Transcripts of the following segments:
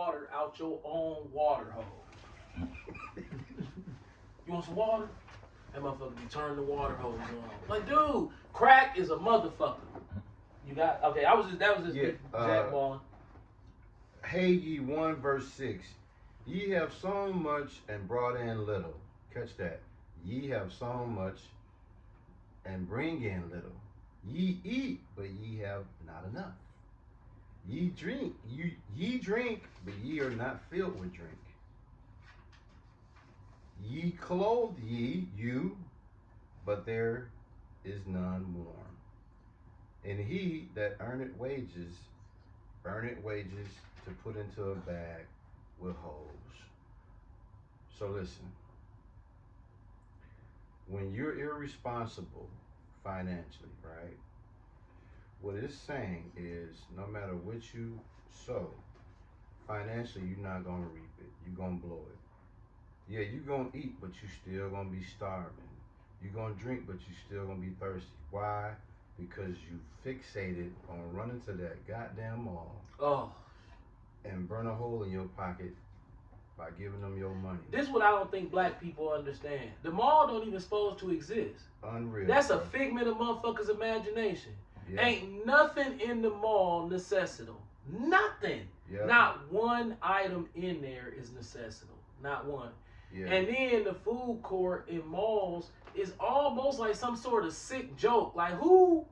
water out your own water hose. You want some water? That motherfucker be turning the water hose on. Like, dude, crack is a motherfucker. You got okay? That was just Yeah, Jack balling. Hagee 1 verse 6. Ye have sown much and brought in little. Catch that. Ye have sown much and bring in little. Ye eat, but ye have not enough. Ye drink, but ye are not filled with drink. Ye clothe you, but there is none warm. And he that earneth wages to put into a bag with holes. So listen, when you're irresponsible financially, right? What it's saying is no matter what you sow, financially you're not gonna reap it. You're gonna blow it. Yeah, you're gonna eat, but you still gonna be starving. You're gonna drink, but you still gonna be thirsty. Why? Because you fixated on running to that goddamn mall Oh, and burn a hole in your pocket by giving them your money. this is what I don't think black people understand. The mall don't even supposed to exist. Unreal. That's a bro. figment of motherfuckers' imagination. Yeah. Ain't nothing in the mall necessital. Nothing. Yeah. Not one item in there is necessital. Not one. Yeah. And then the food court in malls is almost like some sort of sick joke. Like who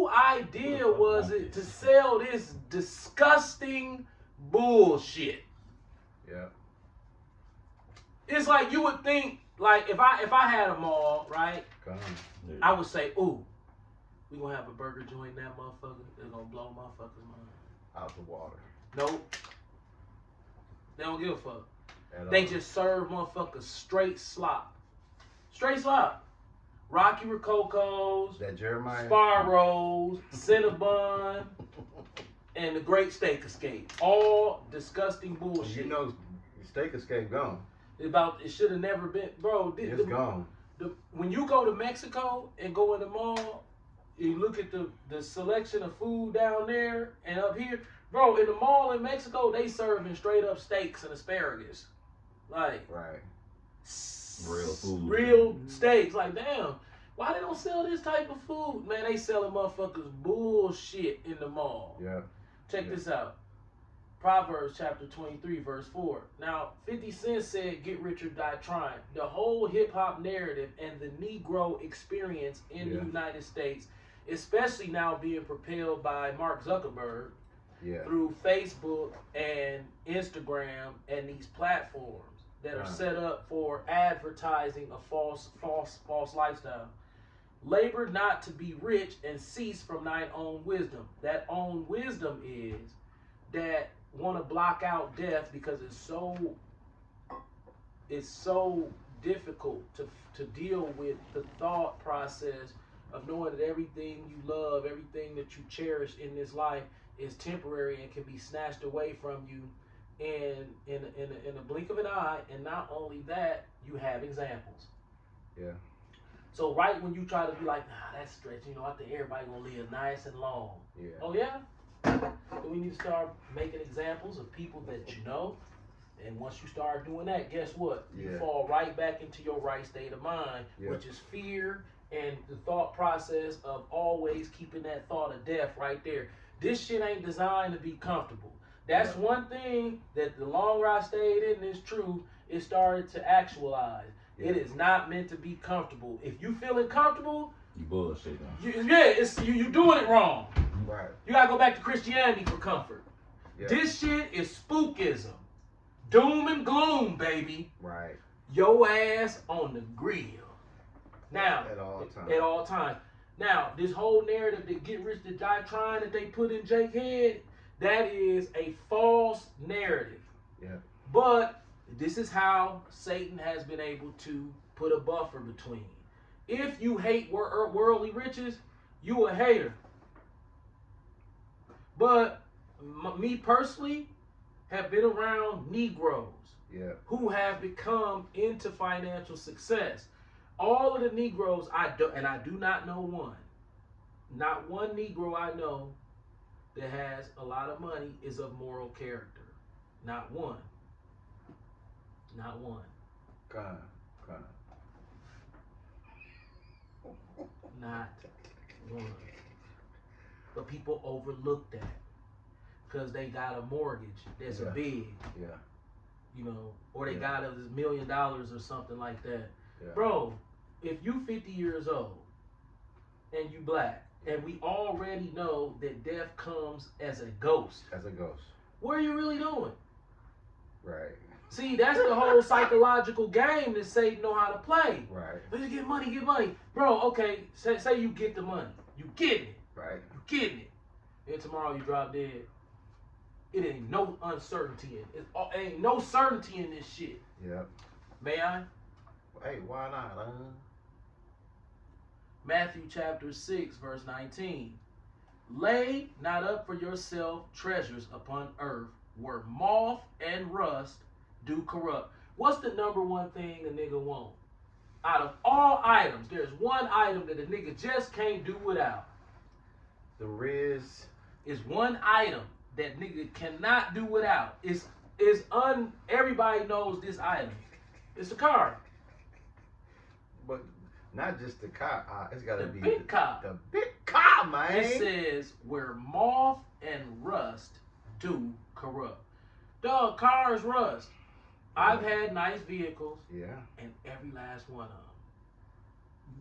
idea was it to sell this disgusting bullshit? Yeah. It's like you would think, like if I had a mall, right? Come on. I would say, ooh, we gonna have a burger joint in that motherfucker. They're gonna blow motherfuckers' mind. Out the water. Nope. They don't give a fuck. At They all. just serve motherfuckers straight slop. Straight slop. Rocky Rococos, That Jeremiah. Sparrows, Cinnabon, and the Great Steak Escape. All disgusting bullshit. You know, Steak Escape gone. It should have never been, bro. It's gone. When you go to Mexico and go in the mall, you look at the selection of food down there and up here, bro. In the mall in Mexico, they serving straight up steaks and asparagus, like Right. Real food. real steaks. Like, damn, why they don't sell this type of food, man? They selling motherfuckers bullshit in the mall. Yeah. Check this out. Proverbs chapter 23, verse 4. Now, 50 Cent said, get rich or die trying. The whole hip-hop narrative and the Negro experience in the United States, especially now being propelled by Mark Zuckerberg Yeah. through Facebook and Instagram and these platforms that are set up for advertising a false lifestyle. Labor not to be rich and cease from thine own wisdom. That own wisdom is that want to block out death because it's so difficult to deal with the thought process of knowing that everything you love, everything that you cherish in this life is temporary and can be snatched away from you in a blink of an eye. And not only that, you have examples. Yeah. So right when you try to be like, nah, that's stretch, I think everybody gonna live nice and long. Yeah. Oh yeah? So we need to start making examples of people that you know. And once you start doing that, guess what? You fall right back into your right state of mind, which is fear and the thought process of always keeping that thought of death right there. This shit ain't designed to be comfortable. That's one thing that the longer I stayed in this truth, it started to actualize. It is not meant to be comfortable. If you feeling comfortable, you bullshit. You doing it wrong. Right. You gotta go back to Christianity for comfort. Yeah. This shit is spookism. Doom and gloom, baby. Right. Your ass on the grill. Now, At all times. At all times. Now, this whole narrative that get rich to die trying that they put in Jake's head, that is a false narrative. Yeah. But this is how Satan has been able to put a buffer between. If you hate worldly riches, you a hater. But me personally have been around Negroes who have become into financial success. All of the Negroes I do not know one. Not one Negro I know that has a lot of money is of moral character. Not one. Not one. Kind. Not one. But people overlook that because they got a mortgage that's big. Yeah. You know, or they got $1 million or something like that. Yeah. Bro, if you 50 years old and you black, and we already know that death comes as a ghost. As a ghost. What are you really doing? Right. See, that's the whole psychological game that Satan know how to play. Right. Let's get money. Bro, okay, say you get the money. You getting it. Right. You getting it. And tomorrow you drop dead. It ain't no uncertainty in it. It ain't no certainty in this shit. Yep. May I? Hey, why not? Matthew chapter 6, verse 19. Lay not up for yourself treasures upon earth, where moth and rust do corrupt. What's the number one thing a nigga want? Out of all items, there's one item that a nigga just can't do without. The Riz. Is one item that nigga cannot do without. Everybody knows this item. It's a car. But not just the car. It's got to be big car. The big car, man. It says where moth and rust do corrupt. Dog, cars rust. I've had nice vehicles. Yeah. And every last one of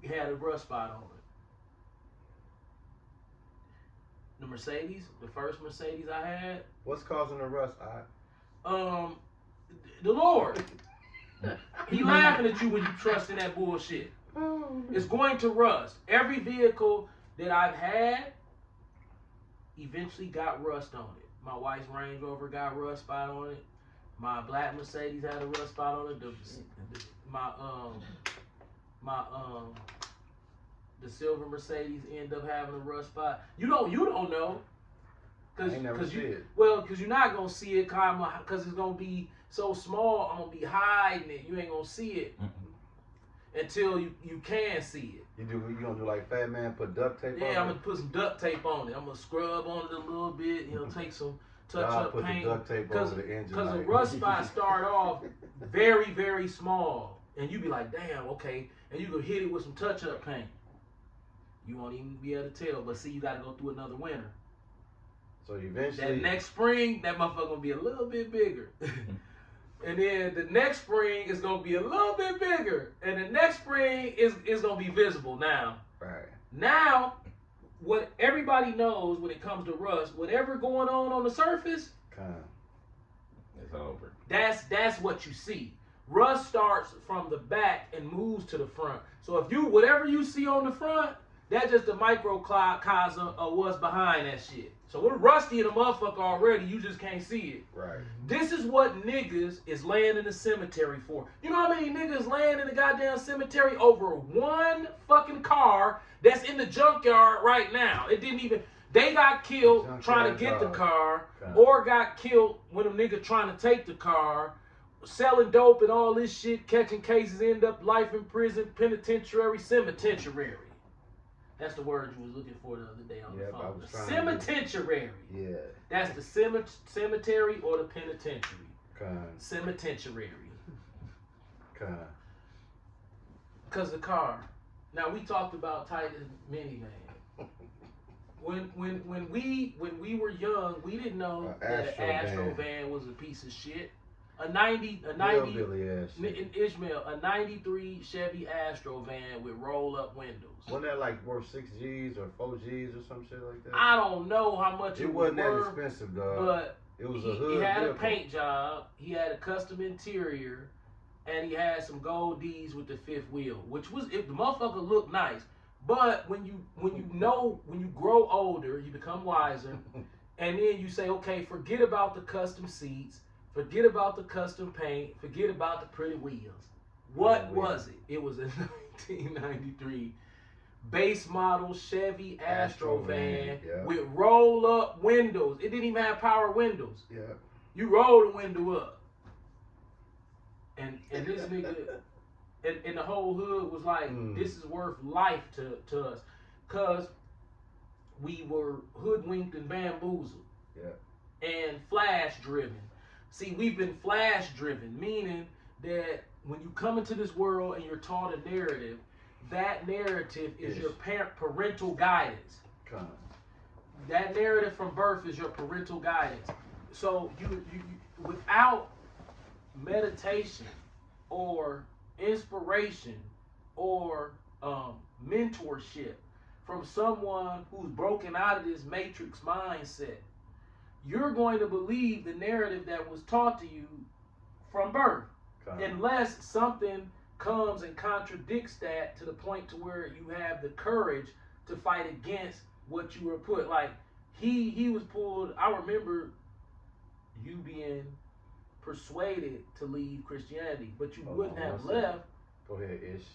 them had a rust spot on it. The Mercedes, the first Mercedes I had. What's causing the rust? The Lord. He laughing at you when you trust in that bullshit. It's going to rust. Every vehicle that I've had eventually got rust on it. My wife's Range Rover got rust spot on it. My black Mercedes had a rust spot on it. The silver Mercedes end up having a rust spot. You don't know. Cause you're not gonna see it, cause it's gonna be so small. I'm gonna be hiding it. You ain't gonna see it until you can see it. You gonna do like Fat Man, put duct tape on it? Yeah, I'm gonna put some duct tape on it. I'm gonna scrub on it a little bit. Take some touch-up paint. The duct tape over the engine. Because the rust spots start off very, very small, and you be like, damn, okay, and you can hit it with some touch-up paint. You won't even be able to tell, but see, you got to go through another winter. So eventually, that next spring, that motherfucker gonna be a little bit bigger. And then the next spring is gonna be a little bit bigger. And the next spring is gonna be visible now. Right. Now, what everybody knows when it comes to rust, whatever going on the surface, it's over. That's what you see. Rust starts from the back and moves to the front. So if whatever you see on the front, that's just the microcosm of what's behind that shit. So we're rusty in the motherfucker already. You just can't see it. Right. This is what niggas is laying in the cemetery for. You know how many niggas laying in the goddamn cemetery over one fucking car that's in the junkyard right now? It didn't even. They got killed trying to get the car, or got killed when a nigga trying to take the car, selling dope and all this shit, catching cases, end up life in prison, penitentiary, cemetery. That's the word you was looking for the other day on the phone. Cemetery. Yeah. That's the cemetery or the penitentiary. Cemetery. Because the car. Now we talked about Titan minivan. When we were young, we didn't know that an Astro van was a piece of shit. A 93 Chevy Astro van with roll-up windows. Wasn't that like worth 6 G's or 4 G's or some shit like that? I don't know how much it wasn't that expensive, dog. But it was a hood he had vehicle. A paint job. He had a custom interior, and he had some gold D's with the fifth wheel, which was if the motherfucker looked nice. But when you grow older, you become wiser, and then you say, okay, forget about the custom seats. Forget about the custom paint. Forget about the pretty wheels. What was it? It was a 1993 base model Chevy Astro van with roll-up windows. It didn't even have power windows. Yeah. You roll the window up. And this nigga, and the whole hood was like, this is worth life to us. Because we were hoodwinked and bamboozled. Yeah. And flash driven. See, we've been flash driven, meaning that when you come into this world and you're taught a narrative, that narrative is your parental guidance. That narrative from birth is your parental guidance. So you without meditation or inspiration or mentorship from someone who's broken out of this matrix mindset, you're going to believe the narrative that was taught to you from birth, unless something comes and contradicts that to the point to where you have the courage to fight against what you were put. Like he was pulled. I remember you being persuaded to leave Christianity, but you wouldn't have left. Go ahead, Ish.